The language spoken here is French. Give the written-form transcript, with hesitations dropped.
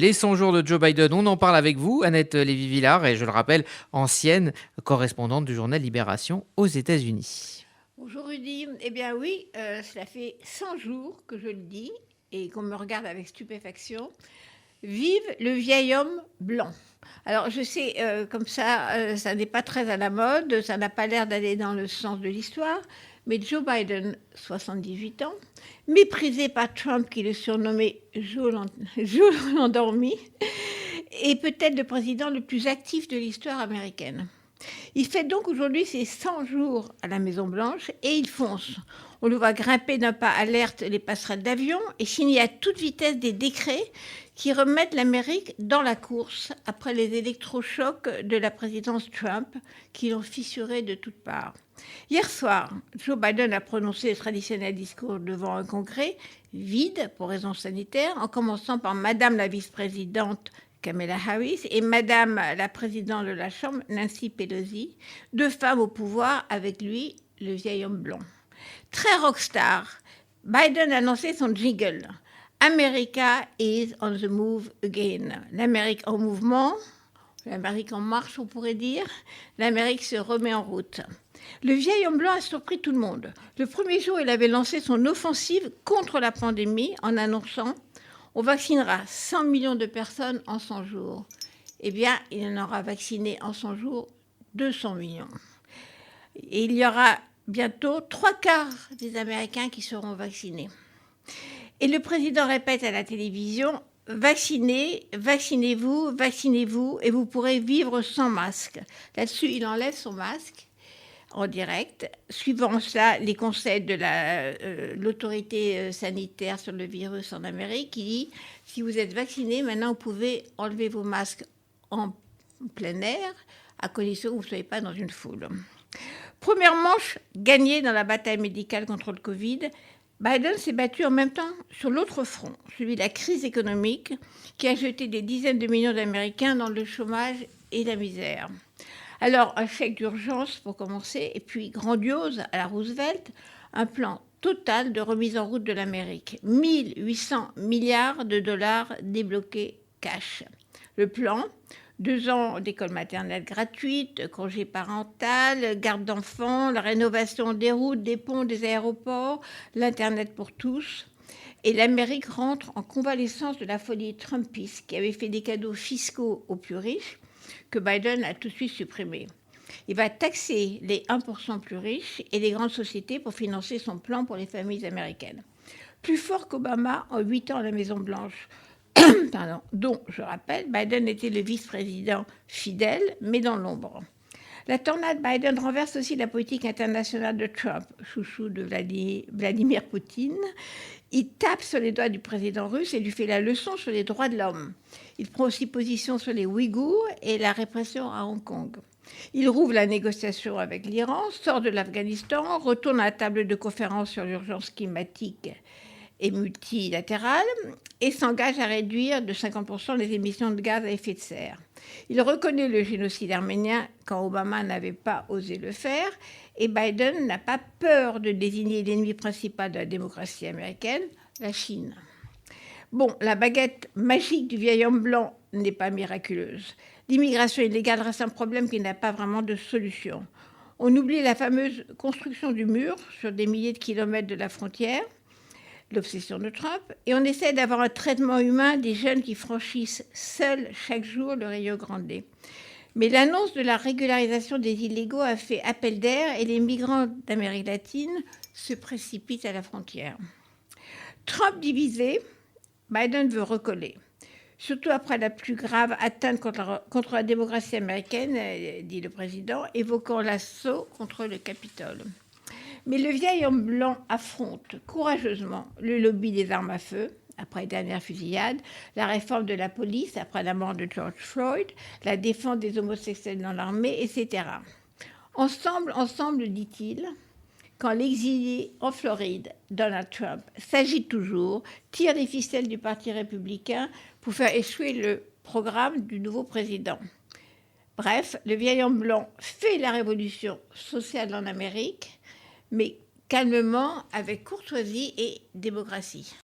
Les 100 jours de Joe Biden, on en parle avec vous, Annette Lévy-Villard, et je le rappelle, ancienne correspondante du journal Libération aux États-Unis. Bonjour Rudy. Eh bien oui, cela fait 100 jours que je le dis et qu'on me regarde avec stupéfaction. Vive le vieil homme blanc. Alors je sais, comme ça n'est pas très à la mode, ça n'a pas l'air d'aller dans le sens de l'histoire, mais Joe Biden, 78 ans, méprisé par Trump qui le surnommait Joe l'endormi, est peut-être le président le plus actif de l'histoire américaine. Il fait donc aujourd'hui ses 100 jours à la Maison-Blanche et il fonce. On le voit grimper d'un pas alerte les passerelles d'avion et signer à toute vitesse des décrets qui remettent l'Amérique dans la course après les électrochocs de la présidence Trump qui l'ont fissuré de toutes parts. Hier soir, Joe Biden a prononcé le traditionnel discours devant un congrès vide pour raisons sanitaires, en commençant par Madame la vice-présidente Kamala Harris et Madame la présidente de la Chambre, Nancy Pelosi, deux femmes au pouvoir, avec lui, le vieil homme blond. Très rockstar, Biden a lancé son jingle « America is on the move again ». L'Amérique en mouvement, l'Amérique en marche, on pourrait dire. L'Amérique se remet en route. Le vieil homme blanc a surpris tout le monde. Le premier jour, il avait lancé son offensive contre la pandémie en annonçant « On vaccinera 100 millions de personnes en 100 jours ». Eh bien, il en aura vacciné en 100 jours 200 millions. Et il y aura bientôt 3/4 des Américains qui seront vaccinés. Et le président répète à la télévision « Vaccinez, vaccinez-vous, vaccinez-vous et vous pourrez vivre sans masque ». Là-dessus, il enlève son masque en direct, suivant cela les conseils de l'autorité sanitaire sur le virus en Amérique, qui dit « Si vous êtes vacciné, maintenant vous pouvez enlever vos masques en plein air, à condition que vous ne soyez pas dans une foule ». Première manche gagnée dans la bataille médicale contre le Covid, Biden s'est battu en même temps sur l'autre front, celui de la crise économique qui a jeté des dizaines de millions d'Américains dans le chômage et la misère. Alors, un chèque d'urgence pour commencer, et puis grandiose à la Roosevelt, un plan total de remise en route de l'Amérique. 1 800 milliards de dollars débloqués cash. Le plan, 2 ans d'école maternelle gratuite, congé parental, garde d'enfants, la rénovation des routes, des ponts, des aéroports, l'Internet pour tous. Et l'Amérique rentre en convalescence de la folie trumpiste qui avait fait des cadeaux fiscaux aux plus riches que Biden a tout de suite supprimés. Il va taxer les 1% plus riches et les grandes sociétés pour financer son plan pour les familles américaines. Plus fort qu'Obama en 8 ans à la Maison-Blanche, dont, je rappelle, Biden était le vice-président fidèle, mais dans l'ombre. La tornade Biden renverse aussi la politique internationale de Trump, chouchou de Vladimir Poutine. Il tape sur les doigts du président russe et lui fait la leçon sur les droits de l'homme. Il prend aussi position sur les Ouïghours et la répression à Hong Kong. Il rouvre la négociation avec l'Iran, sort de l'Afghanistan, retourne à la table de conférence sur l'urgence climatique et multilatérale et s'engage à réduire de 50% les émissions de gaz à effet de serre. Il reconnaît le génocide arménien quand Obama n'avait pas osé le faire et Biden n'a pas peur de désigner l'ennemi principal de la démocratie américaine, la Chine. Bon, la baguette magique du vieil homme blanc n'est pas miraculeuse. L'immigration illégale reste un problème qui n'a pas vraiment de solution. On oublie la fameuse construction du mur sur des milliers de kilomètres de la frontière, l'obsession de Trump, et on essaie d'avoir un traitement humain des jeunes qui franchissent seuls chaque jour le Rio Grande. Mais l'annonce de la régularisation des illégaux a fait appel d'air et les migrants d'Amérique latine se précipitent à la frontière. Trump divisé, Biden veut recoller. Surtout après la plus grave atteinte contre la démocratie américaine, dit le président, évoquant l'assaut contre le Capitole. Mais le vieil homme blanc affronte courageusement le lobby des armes à feu, après les dernières fusillades, la réforme de la police après la mort de George Floyd, la défense des homosexuels dans l'armée, etc. Ensemble, dit-il, quand l'exilé en Floride, Donald Trump, s'agite toujours, tire les ficelles du Parti républicain pour faire échouer le programme du nouveau président. Bref, le vieil homme blanc fait la révolution sociale en Amérique, mais calmement, avec courtoisie et démocratie.